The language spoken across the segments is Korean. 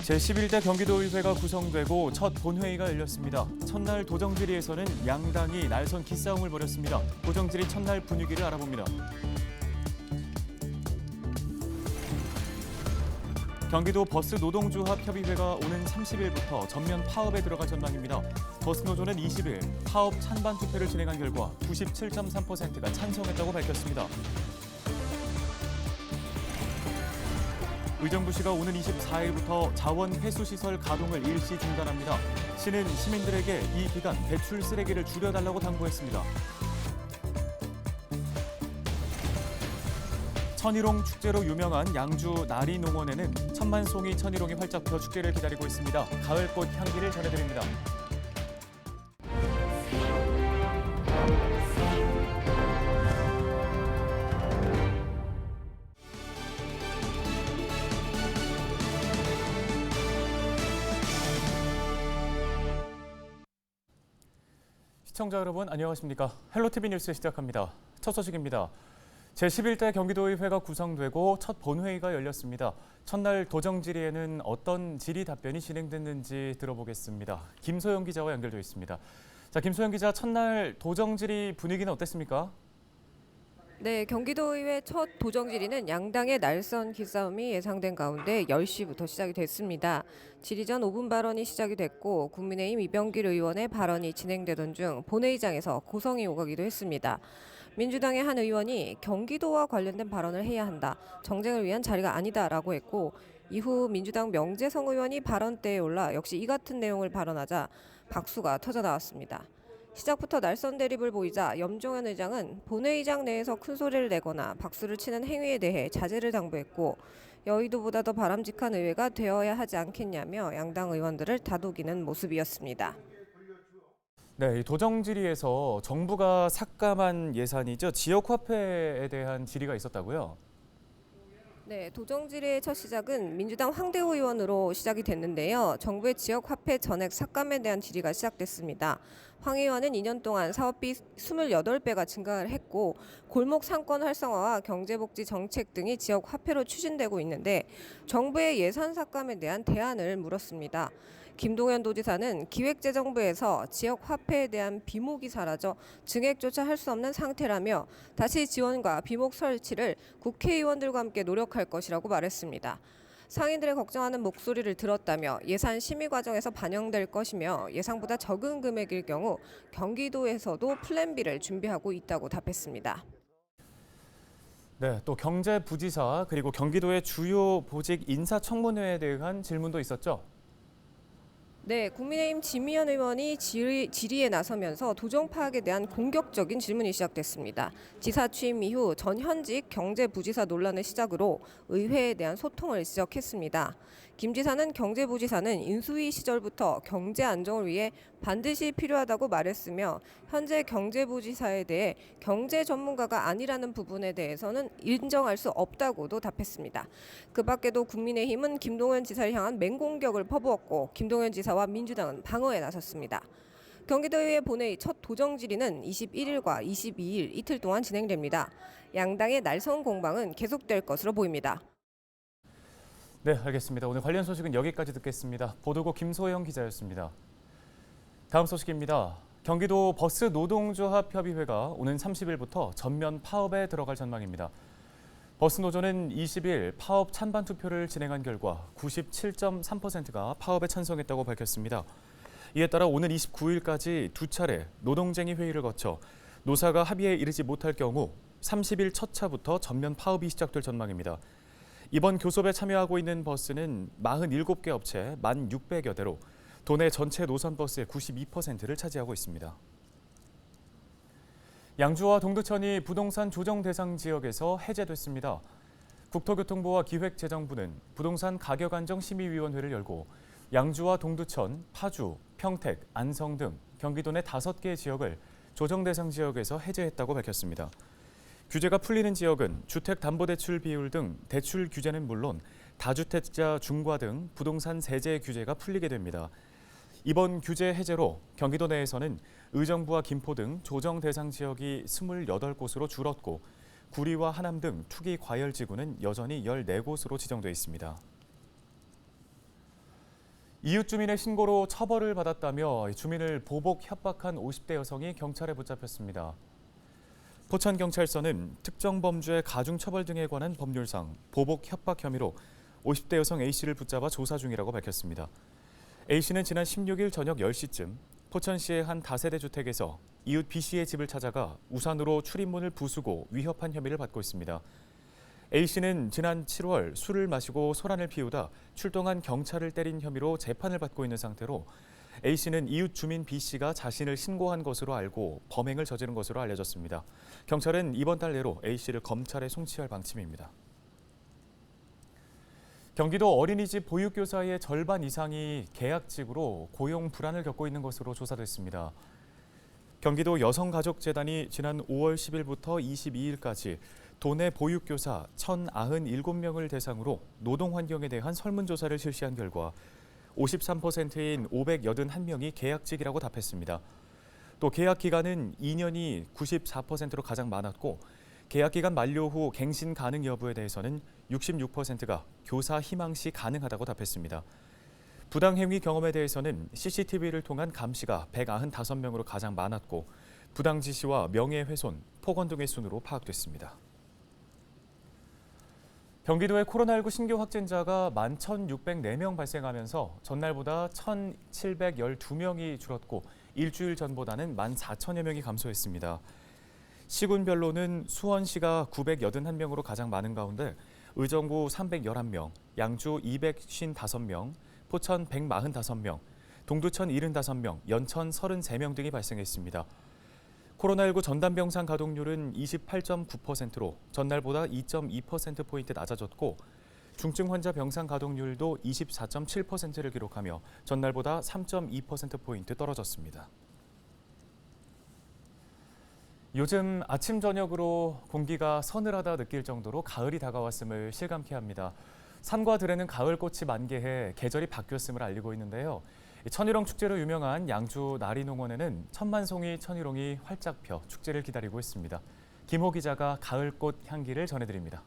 제11대 경기도의회가 구성되고 첫 본회의가 열렸습니다. 첫날 도정지리에서는 양당이 날선 기싸움을 벌였습니다. 도정지리 첫날 분위기를 알아봅니다. 경기도 버스 노동조합 협의회가 오는 30일부터 전면 파업에 들어갈 전망입니다. 버스노조는 20일 파업 찬반 투표를 진행한 결과 97.3%가 찬성했다고 밝혔습니다. 의정부시가 오는 24일부터 자원 회수시설 가동을 일시 중단합니다. 시는 시민들에게 이 기간 배출 쓰레기를 줄여달라고 당부했습니다. 천일홍 축제로 유명한 양주 나리농원에는 천만 송이 천일홍이 활짝 펴 축제를 기다리고 있습니다. 가을꽃 향기를 전해드립니다. 시청자 여러분 안녕하십니까? 헬로티비 뉴스 시작합니다. 첫 소식입니다. 제11대 경기도의회가 구성되고 첫 본회의가 열렸습니다. 첫날 도정질의에는 어떤 질의 답변이 진행됐는지 들어보겠습니다. 김소영 기자와 연결되어 있습니다. 자, 김소영 기자, 첫날 도정질의 분위기는 어땠습니까? 네, 경기도의회 첫 도정질의는 양당의 날선 기싸움이 예상된 가운데 10시부터 시작이 됐습니다. 질의 전 5분 발언이 시작이 됐고 국민의힘 이병길 의원의 발언이 진행되던 중 본회의장에서 고성이 오가기도 했습니다. 민주당의 한 의원이 경기도와 관련된 발언을 해야 한다. 정쟁을 위한 자리가 아니다라고 했고 이후 민주당 명재성 의원이 발언대에 올라 역시 이 같은 내용을 발언하자 박수가 터져 나왔습니다. 시작부터 날선 대립을 보이자 염종현 의장은 본회의장 내에서 큰 소리를 내거나 박수를 치는 행위에 대해 자제를 당부했고 여의도보다 더 바람직한 의회가 되어야 하지 않겠냐며 양당 의원들을 다독이는 모습이었습니다. 네, 이 도정질의에서 정부가 삭감한 예산이죠. 지역화폐에 대한 질의가 있었다고요? 네, 도정질의의 첫 시작은 민주당 황대호 의원으로 시작이 됐는데요. 정부의 지역화폐 전액 삭감에 대한 질의가 시작됐습니다. 황 의원은 2년 동안 사업비 28배가 증가를 했고 골목 상권 활성화와 경제복지 정책 등이 지역화폐로 추진되고 있는데 정부의 예산 삭감에 대한 대안을 물었습니다. 김동연 도지사는 기획재정부에서 지역화폐에 대한 비목이 사라져 증액조차 할 수 없는 상태라며 다시 지원과 비목 설치를 국회의원들과 함께 노력할 것이라고 말했습니다. 상인들의 걱정하는 목소리를 들었다며 예산 심의 과정에서 반영될 것이며 예상보다 적은 금액일 경우 경기도에서도 플랜 B를 준비하고 있다고 답했습니다. 네, 또 경제부지사 그리고 경기도의 주요 보직 인사청문회에 대한 질문도 있었죠? 네, 국민의힘 지미현 의원이 질의에 나서면서 도정 파악에 대한 공격적인 질문이 시작됐습니다. 지사 취임 이후 전현직 경제부지사 논란을 시작으로 의회에 대한 소통을 지적했습니다. 김 지사는 경제부지사는 인수위 시절부터 경제 안정을 위해 반드시 필요하다고 말했으며 현재 경제부지사에 대해 경제 전문가가 아니라는 부분에 대해서는 인정할 수 없다고도 답했습니다. 그 밖에도 국민의힘은 김동연 지사를 향한 맹공격을 퍼부었고 김동연 지사와 민주당은 방어에 나섰습니다. 경기도의회 본회의 첫 도정질의는 21일과 22일 이틀 동안 진행됩니다. 양당의 날선 공방은 계속될 것으로 보입니다. 네, 알겠습니다. 오늘 관련 소식은 여기까지 듣겠습니다. 보도국 김소영 기자였습니다. 다음 소식입니다. 경기도 버스 노동조합 협의회가 오는 30일부터 전면 파업에 들어갈 전망입니다. 버스노조는 20일 파업 찬반 투표를 진행한 결과 97.3%가 파업에 찬성했다고 밝혔습니다. 이에 따라 오는 29일까지 두 차례 노동쟁의 회의를 거쳐 노사가 합의에 이르지 못할 경우 30일 첫 차부터 전면 파업이 시작될 전망입니다. 이번 교섭에 참여하고 있는 버스는 47개 업체 1,600여 대로 도내 전체 노선 버스의 92%를 차지하고 있습니다. 양주와 동두천이 부동산 조정 대상 지역에서 해제됐습니다. 국토교통부와 기획재정부는 부동산 가격 안정 심의위원회를 열고 양주와 동두천, 파주, 평택, 안성 등 경기도 내 5개 지역을 조정 대상 지역에서 해제했다고 밝혔습니다. 규제가 풀리는 지역은 주택담보대출 비율 등 대출 규제는 물론 다주택자 중과 등 부동산 세제 규제가 풀리게 됩니다. 이번 규제 해제로 경기도 내에서는 의정부와 김포 등 조정 대상 지역이 28곳으로 줄었고 구리와 하남 등 투기 과열 지구는 여전히 14곳으로 지정돼 있습니다. 이웃 주민의 신고로 처벌을 받았다며 주민을 보복 협박한 50대 여성이 경찰에 붙잡혔습니다. 포천경찰서는 특정 범죄 가중처벌 등에 관한 법률상 보복 협박 혐의로 50대 여성 A씨를 붙잡아 조사 중이라고 밝혔습니다. A씨는 지난 16일 저녁 10시쯤 포천시의 한 다세대 주택에서 이웃 B씨의 집을 찾아가 우산으로 출입문을 부수고 위협한 혐의를 받고 있습니다. A씨는 지난 7월 술을 마시고 소란을 피우다 출동한 경찰을 때린 혐의로 재판을 받고 있는 상태로 A씨는 이웃 주민 B씨가 자신을 신고한 것으로 알고 범행을 저지른 것으로 알려졌습니다. 경찰은 이번 달 내로 A씨를 검찰에 송치할 방침입니다. 경기도 어린이집 보육교사의 절반 이상이 계약직으로 고용 불안을 겪고 있는 것으로 조사됐습니다. 경기도 여성가족재단이 지난 5월 10일부터 22일까지 도내 보육교사 1,097명을 대상으로 노동 환경에 대한 설문조사를 실시한 결과 53%인 581명이 계약직이라고 답했습니다. 또 계약 기간은 2년이 94%로 가장 많았고 계약 기간 만료 후 갱신 가능 여부에 대해서는 66%가 교사 희망시 가능하다고 답했습니다. 부당행위 경험에 대해서는 CCTV를 통한 감시가 195명으로 가장 많았고 부당 지시와 명예훼손, 폭언 등의 순으로 파악됐습니다. 경기도의 코로나19 신규 확진자가 11,604명 발생하면서 전날보다 1,712명이 줄었고 일주일 전보다는 14,000여 명이 감소했습니다. 시군별로는 수원시가 981명으로 가장 많은 가운데 의정부 311명, 양주 255명, 포천 145명, 동두천 75명, 연천 33명 등이 발생했습니다. 코로나19 전담병상 가동률은 28.9%로 전날보다 2.2%포인트 낮아졌고 중증 환자 병상 가동률도 24.7%를 기록하며 전날보다 3.2%포인트 떨어졌습니다. 요즘 아침 저녁으로 공기가 서늘하다 느낄 정도로 가을이 다가왔음을 실감케 합니다. 산과 들에는 가을꽃이 만개해 계절이 바뀌었음을 알리고 있는데요. 천일홍 축제로 유명한 양주 나리농원에는 천만송이 천일홍이 활짝 펴 축제를 기다리고 있습니다. 김호 기자가 가을꽃 향기를 전해드립니다.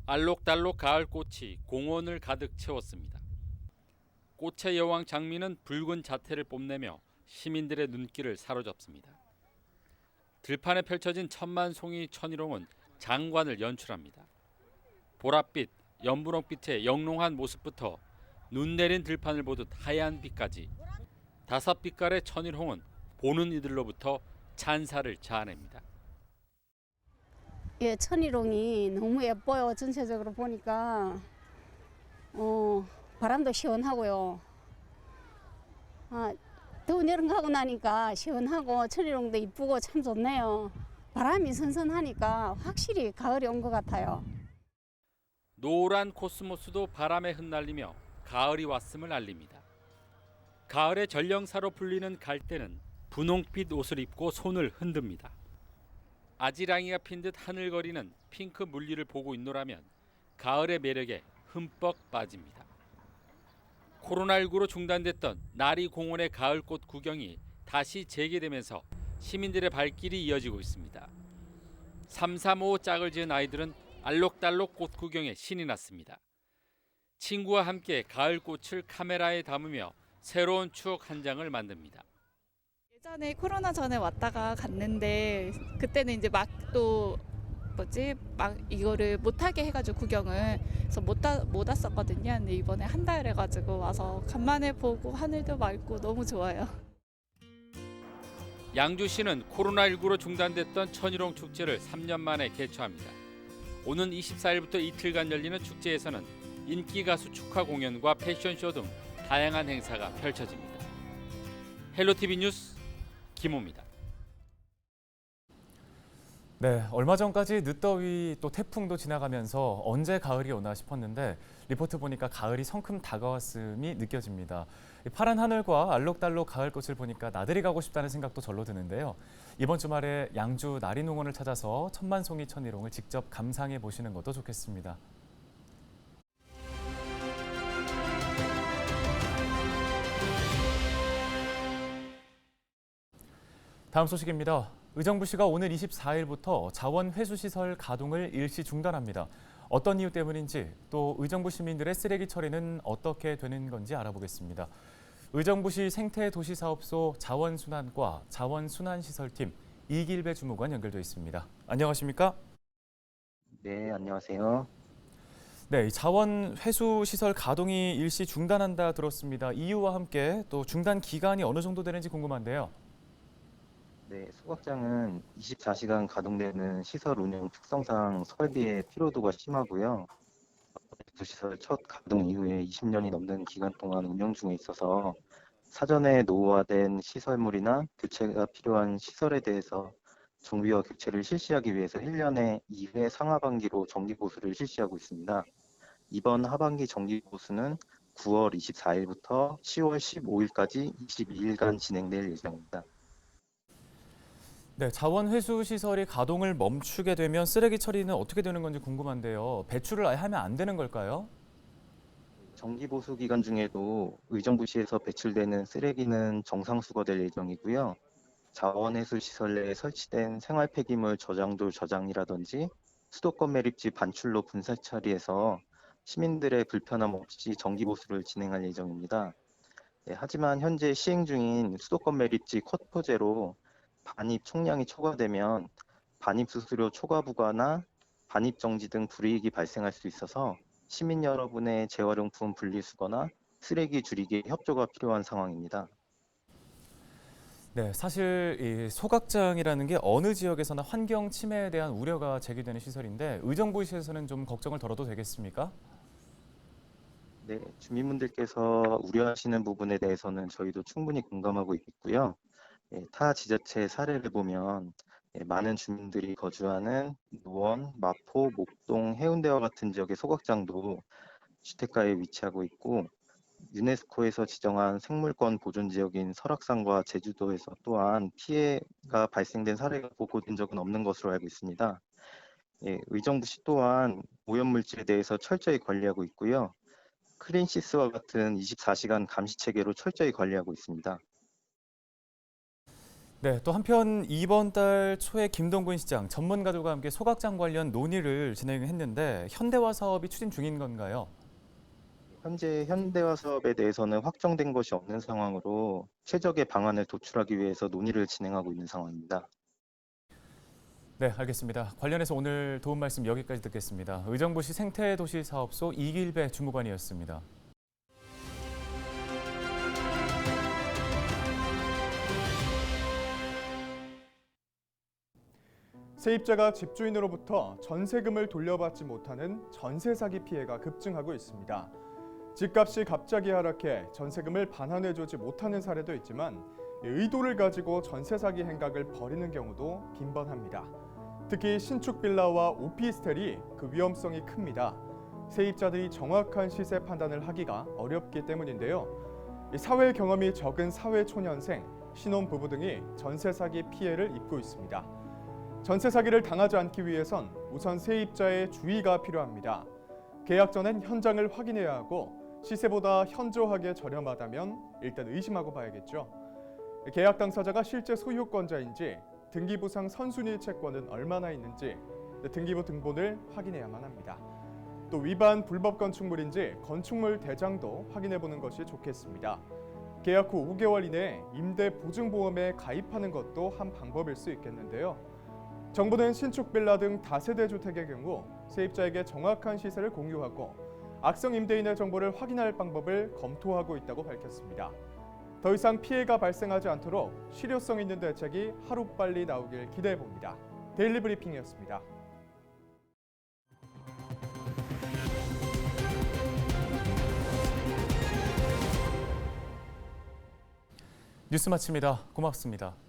알록달록 가을꽃이 공원을 가득 채웠습니다. 꽃의 여왕 장미는 붉은 자태를 뽐내며 시민들의 눈길을 사로잡습니다. 들판에 펼쳐진 천만송이 천일홍은 장관을 연출합니다. 보랏빛, 연분홍빛의 영롱한 모습부터 눈 내린 들판을 보듯 하얀 빛까지 5빛깔의 천일홍은 보는 이들로부터 찬사를 자아냅니다. 예, 천일홍이 너무 예뻐요. 전체적으로 보니까 바람도 시원하고요. 더운 여름 가고 나니까 시원하고 천일홍도 이쁘고 참 좋네요. 바람이 선선하니까 확실히 가을이 온 것 같아요. 노란 코스모스도 바람에 흩날리며 가을이 왔음을 알립니다. 가을의 전령사로 불리는 갈대는 분홍빛 옷을 입고 손을 흔듭니다. 아지랑이가 핀 듯 하늘거리는 핑크 물리를 보고 있노라면 가을의 매력에 흠뻑 빠집니다. 코로나19로 중단됐던 나리공원의 가을꽃 구경이 다시 재개되면서 시민들의 발길이 이어지고 있습니다. 335 짝을 지은 아이들은 알록달록 꽃 구경에 신이 났습니다. 친구와 함께 가을꽃을 카메라에 담으며 새로운 추억 한 장을 만듭니다. 예전에 코로나 전에 왔다가 갔는데 그때는 이제 막 이거를 못하게 해가지고 구경을 그래서 못 왔었거든요. 근데 이번에 한 달 해가지고 와서 간만에 보고 하늘도 맑고 너무 좋아요. 양주시는 코로나19로 중단됐던 천일홍 축제를 3년 만에 개최합니다. 오는 24일부터 이틀간 열리는 축제에서는 인기 가수 축하 공연과 패션쇼 등 다양한 행사가 펼쳐집니다. 헬로티비 뉴스 김호입니다. 네, 얼마 전까지 늦더위 또 태풍도 지나가면서 언제 가을이 오나 싶었는데 리포트 보니까 가을이 성큼 다가왔음이 느껴집니다. 이 파란 하늘과 알록달록 가을꽃을 보니까 나들이 가고 싶다는 생각도 절로 드는데요. 이번 주말에 양주 나리농원을 찾아서 천만송이 천일홍을 직접 감상해 보시는 것도 좋겠습니다. 다음 소식입니다. 의정부시가 오늘 24일부터 자원 회수시설 가동을 일시 중단합니다. 어떤 이유 때문인지 또 의정부 시민들의 쓰레기 처리는 어떻게 되는 건지 알아보겠습니다. 의정부시 생태도시사업소 자원순환과 자원순환시설팀 이길배 주무관 연결돼 있습니다. 안녕하십니까? 네, 안녕하세요. 네, 이 자원 회수 시설 가동이 일시 중단한다 들었습니다. 이유와 함께 또 중단 기간이 어느 정도 되는지 궁금한데요. 네, 소각장은 24시간 가동되는 시설 운영 특성상 설비의 피로도가 심하고요. 시설 첫 가동 이후에 20년이 넘는 기간 동안 운영 중에 있어서 사전에 노후화된 시설물이나 교체가 필요한 시설에 대해서 정비와 교체를 실시하기 위해서 1년에 2회 상하반기로 정기보수를 실시하고 있습니다. 이번 하반기 정기보수는 9월 24일부터 10월 15일까지 22일간 진행될 예정입니다. 네, 자원 회수 시설이 가동을 멈추게 되면 쓰레기 처리는 어떻게 되는 건지 궁금한데요. 배출을 아예 하면 안 되는 걸까요? 정기보수 기간 중에도 의정부시에서 배출되는 쓰레기는 정상 수거될 예정이고요. 자원회수 시설 내에 설치된 생활 폐기물 저장도 저장이라든지 수도권 매립지 반출로 분사 처리해서 시민들의 불편함 없이 정기보수를 진행할 예정입니다. 네, 하지만 현재 시행 중인 수도권 매립지 컷포제로 반입 총량이 초과되면 반입 수수료 초과 부과나 반입 정지 등 불이익이 발생할 수 있어서 시민 여러분의 재활용품 분리수거나 쓰레기 줄이기에 협조가 필요한 상황입니다. 네, 사실 이 소각장이라는 게 어느 지역에서나 환경 침해에 대한 우려가 제기되는 시설인데 의정부시에서는 좀 걱정을 덜어도 되겠습니까? 네, 주민분들께서 우려하시는 부분에 대해서는 저희도 충분히 공감하고 있고요. 타 지자체 사례를 보면 많은 주민들이 거주하는 노원, 마포, 목동, 해운대와 같은 지역의 소각장도 주택가에 위치하고 있고 유네스코에서 지정한 생물권 보존 지역인 설악산과 제주도에서 또한 피해가 발생된 사례가 보고된 적은 없는 것으로 알고 있습니다. 의정부시 또한 오염물질에 대해서 철저히 관리하고 있고요. 크린시스와 같은 24시간 감시 체계로 철저히 관리하고 있습니다. 네, 또 한편 이번 달 초에 김동근 시장 전문가들과 함께 소각장 관련 논의를 진행했는데 현대화 사업이 추진 중인 건가요? 현재 현대화 사업에 대해서는 확정된 것이 없는 상황으로 최적의 방안을 도출하기 위해서 논의를 진행하고 있는 상황입니다. 네, 알겠습니다. 관련해서 오늘 도움 말씀 여기까지 듣겠습니다. 의정부시 생태도시사업소 이길배 주무관이었습니다. 세입자가 집주인으로부터 전세금을 돌려받지 못하는 전세 사기 피해가 급증하고 있습니다. 집값이 갑자기 하락해 전세금을 반환해주지 못하는 사례도 있지만 의도를 가지고 전세 사기 행각을 벌이는 경우도 빈번합니다. 특히 신축 빌라와 오피스텔이 그 위험성이 큽니다. 세입자들이 정확한 시세 판단을 하기가 어렵기 때문인데요. 사회 경험이 적은 사회초년생, 신혼부부 등이 전세 사기 피해를 입고 있습니다. 전세 사기를 당하지 않기 위해선 우선 세입자의 주의가 필요합니다. 계약 전엔 현장을 확인해야 하고 시세보다 현저하게 저렴하다면 일단 의심하고 봐야겠죠. 계약 당사자가 실제 소유권자인지, 등기부상 선순위 채권은 얼마나 있는지, 등기부 등본을 확인해야만 합니다. 또 위반 불법 건축물인지 건축물 대장도 확인해보는 것이 좋겠습니다. 계약 후 5개월 이내에 임대 보증보험에 가입하는 것도 한 방법일 수 있겠는데요. 정부는 신축 빌라 등 다세대 주택의 경우 세입자에게 정확한 시세를 공유하고 악성 임대인의 정보를 확인할 방법을 검토하고 있다고 밝혔습니다. 더 이상 피해가 발생하지 않도록 실효성 있는 대책이 하루빨리 나오길 기대해봅니다. 데일리 브리핑이었습니다. 뉴스 마칩니다. 고맙습니다.